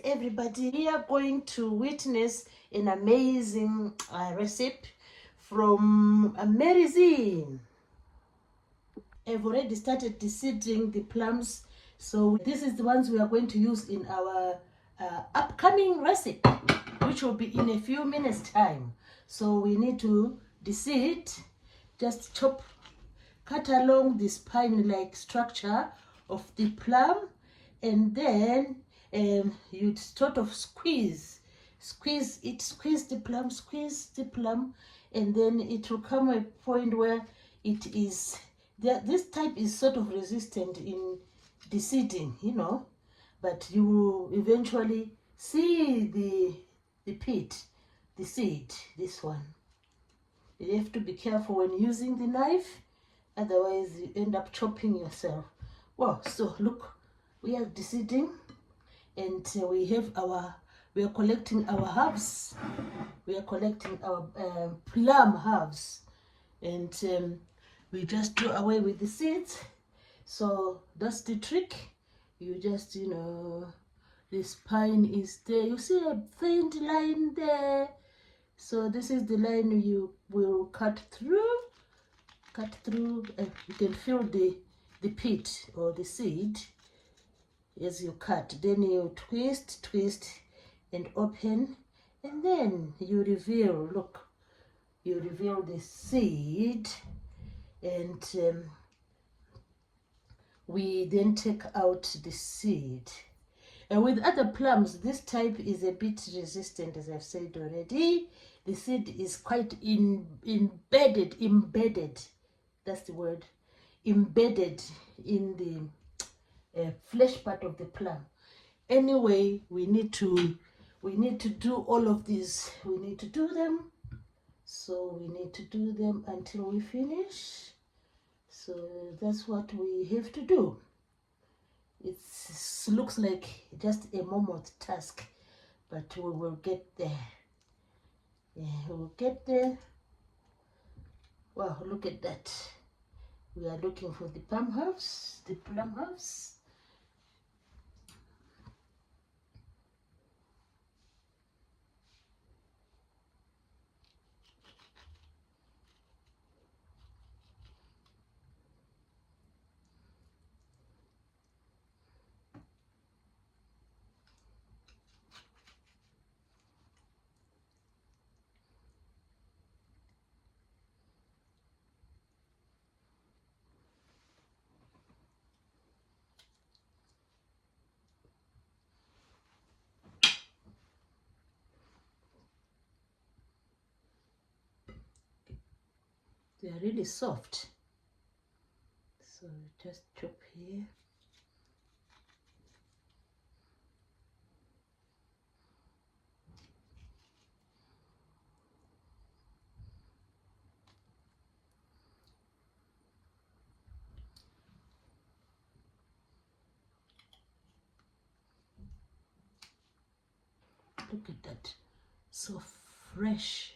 everybody. We are going to witness an amazing recipe from Mary. I've already started deseeding the plums, so this is the ones we are going to use in our upcoming recipe, which will be in a few minutes time. So we need to deseed, just cut along the spine-like structure of the plum, and then you sort of squeeze the plum, and then it will come a point where it is this type is sort of resistant in deseeding, but you will eventually see the pit, the seed. This one, you have to be careful when using the knife, otherwise you end up chopping yourself. Well, so look, we are deseeding, and we are collecting our halves. We are collecting our plum halves, and we just do away with the seeds. So that's the trick. You just, the spine is there. You see a faint line there. So this is the line you will cut through. You can feel the pit or the seed as you cut. Then you twist and open, and then you reveal, look, you reveal the seed, and we then take out the seed. And with other plums, this type is a bit resistant, as I've said already. The seed is quite embedded, that's the word, embedded in the flesh part of the plum. Anyway, we need to do all of these. We need to do them. So we need to do them until we finish. So that's what we have to do. It looks like just a mammoth task, but we will get there. Yeah, we'll get there. Wow, look at that. We are looking for the plum halves. They are really soft. So just chop here. Look at that, so fresh.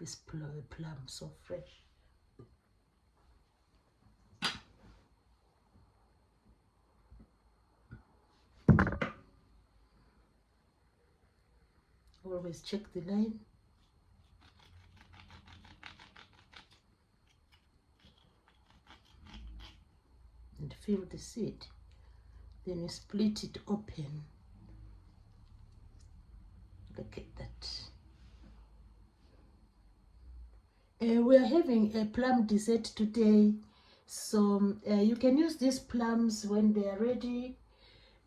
This plum, so fresh. Always check the line. And feel the seed. Then you split it open. Look at that. We are having a plum dessert today, so you can use these plums when they are ready.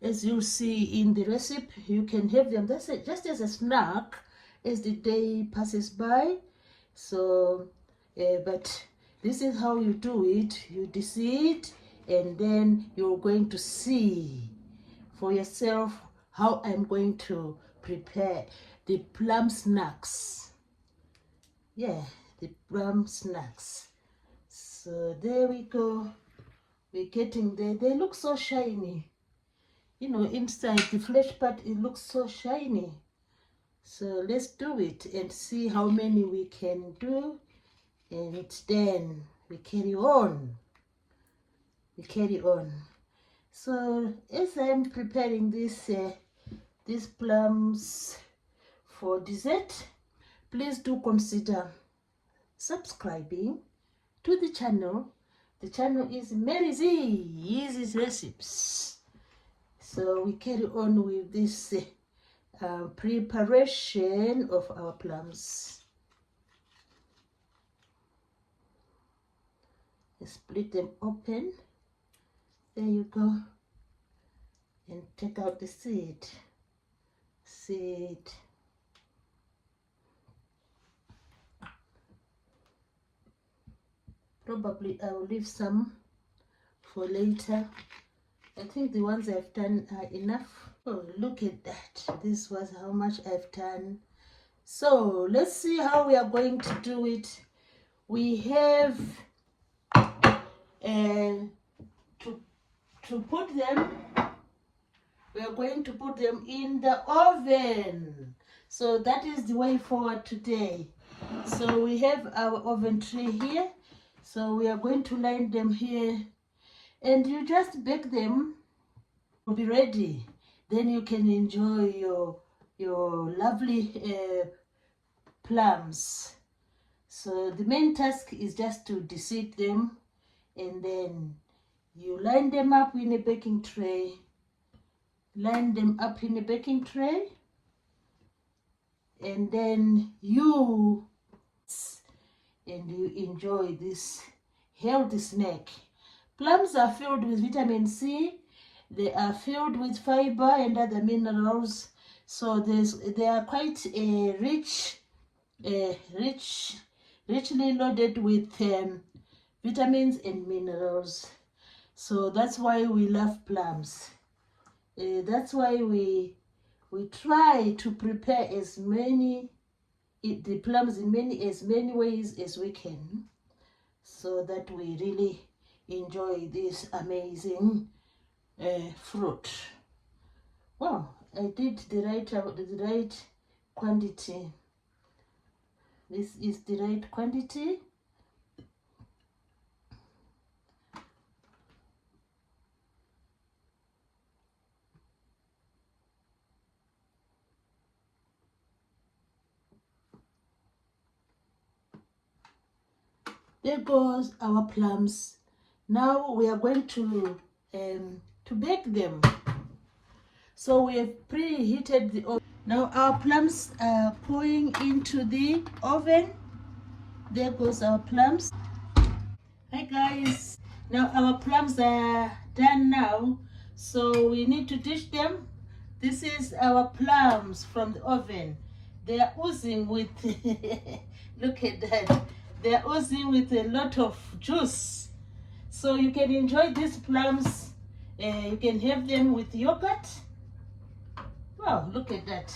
As you'll see in the recipe, you can have them just as a snack as the day passes by. So but this is how you do it. You deseed, and then you're going to see for yourself how I'm going to prepare the plum snacks. Yeah, the plum snacks. So there we go. We're getting there. They look so shiny. Inside the flesh part, it looks so shiny. So let's do it and see how many we can do, and then we carry on. So as I'm preparing this these plums for dessert, please do consider subscribing to the channel. The channel is Mary Z Easy Recipes. So we carry on with this preparation of our plums. Split them open. There you go. And take out the seed. Probably I will leave some for later. I think the ones I've done are enough. Oh, look at that. This was how much I've done. So let's see how we are going to do it. We have to put them, we are going to put them in the oven. So that is the way forward today. So we have our oven tray here. So we are going to line them here, and you just bake them. Will be ready. Then you can enjoy your lovely plums. So the main task is just to deseed them, and then you line them up in a baking tray. Line them up in a baking tray, and then you enjoy this healthy snack. Plums are filled with vitamin C. They are filled with fiber and other minerals. So they are quite richly loaded with vitamins and minerals. So that's why we love plums. That's why we try to prepare the plums in as many ways as we can, so that we really enjoy this amazing fruit. Well, I did the right quantity. This is the right quantity. There goes our plums. Now we are going to bake them. So we have preheated the oven. Now our plums are going into the oven. There goes our plums. Hi guys. Now our plums are done now. So we need to dish them. This is our plums from the oven. They are oozing with, look at that. They are oozing with a lot of juice. So you can enjoy these plums. You can have them with yogurt. Wow, look at that.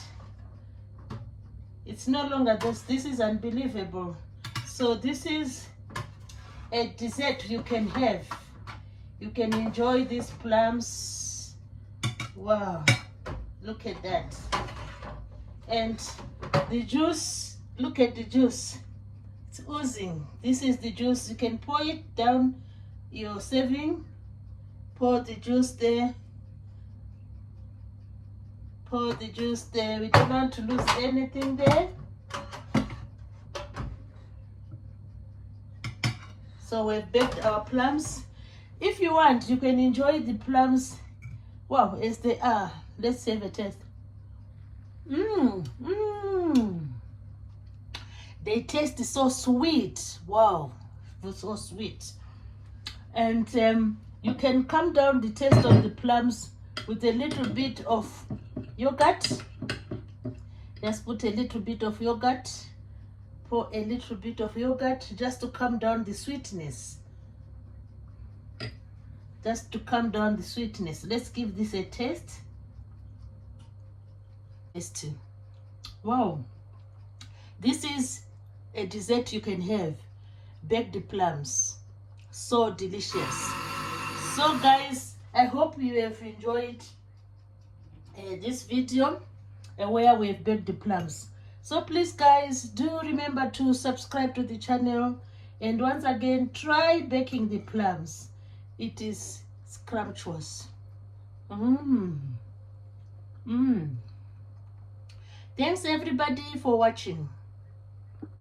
It's no longer this. This is unbelievable. So this is a dessert you can have. You can enjoy these plums. Wow, look at that. And the juice, look at the juice. It's oozing. This is the juice. You can pour it down your serving. Pour the juice there. Pour the juice there. We don't want to lose anything there. So we've baked our plums. If you want, you can enjoy the plums, wow, as they are. Let's have a taste. They taste so sweet. Wow, so sweet. And you can calm down the taste of the plums with a little bit of yogurt. Just put a little bit of yogurt. Pour a little bit of yogurt just to calm down the sweetness. Just to calm down the sweetness. Let's give this a taste. Wow. This is a dessert you can have. Baked plums. So delicious. So guys, I hope you have enjoyed this video where we've baked the plums. So please guys, do remember to subscribe to the channel, and once again, try baking the plums. It is scrumptious. Thanks everybody for watching.